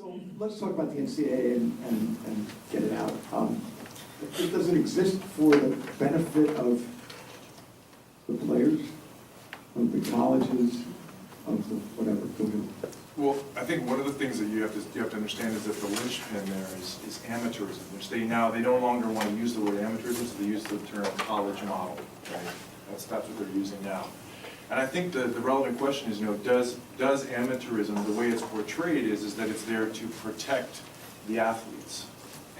So let's talk about the NCAA and get it out. It doesn't exist for the benefit of the players, of the colleges, of the whatever. Well, I think one of the things that you have to understand is that the linchpin there is amateurism, which they no longer want to use the word amateurism, so they use the term college model. Right? That's what they're using now. And I think the relevant question is, does amateurism, the way it's portrayed is that it's there to protect the athletes.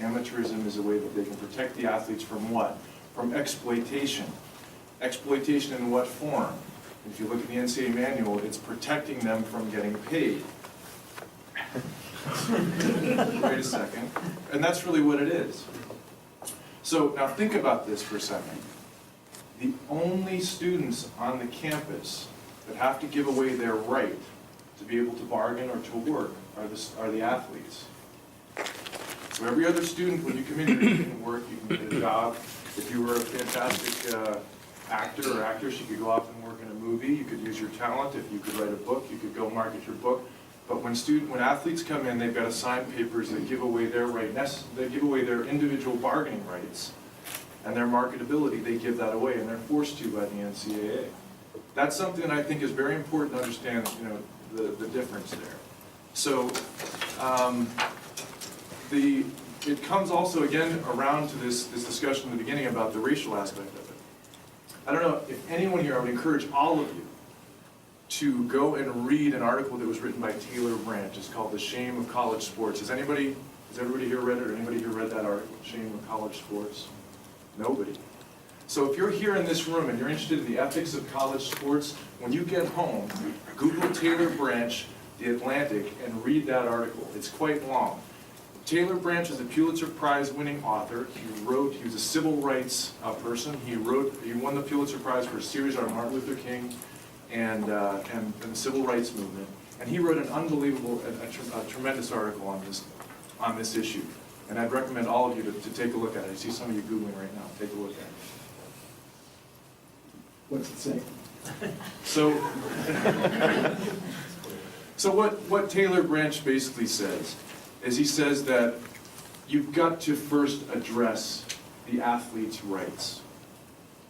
Amateurism is a way that they can protect the athletes from what? From exploitation. Exploitation in what form? If you look at the NCAA manual, it's protecting them from getting paid. Wait a second. And that's really what it is. So now think about this for a second. The only students on the campus that have to give away their right to be able to bargain or to work are the athletes. So every other student, when you come in here, you can work, you can get a job. If you were a fantastic actor or actress, you could go off and work in a movie. You could use your talent. If you could write a book, you could go market your book. But when athletes come in, they've got to sign papers that give away their they give away their individual bargaining rights and their marketability. They give that away, and they're forced to by the NCAA. That's something that I think is very important to understand. The difference there. So it comes also again around to this discussion in the beginning about the racial aspect of it. I don't know if anyone here, I would encourage all of you to go and read an article that was written by Taylor Branch. It's called The Shame of College Sports. Has everybody here read it, or anybody here read that article, Shame of College Sports? Nobody. So if you're here in this room and you're interested in the ethics of college sports, when you get home, Google Taylor Branch, The Atlantic, and read that article. It's quite long. Taylor Branch is a Pulitzer Prize winning author. He was a civil rights person. He won the Pulitzer Prize for a series on Martin Luther King and the civil rights movement. And he wrote an unbelievable, a tremendous article on this issue. And I'd recommend all of you to take a look at it. I see some of you Googling right now. Take a look at it. What's it say? So what Taylor Branch basically says is he says that you've got to first address the athlete's rights.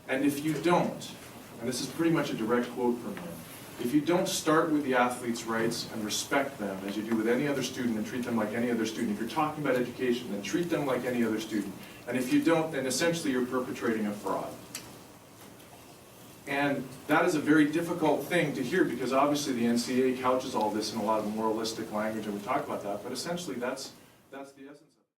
And if you don't, and this is pretty much a direct quote from him, if you don't start with the athlete's rights and respect them as you do with any other student and treat them like any other student, if you're talking about education, then treat them like any other student. And if you don't, then essentially you're perpetrating a fraud. And that is a very difficult thing to hear because obviously the NCAA couches all this in a lot of moralistic language, and we talk about that, but essentially that's the essence of it.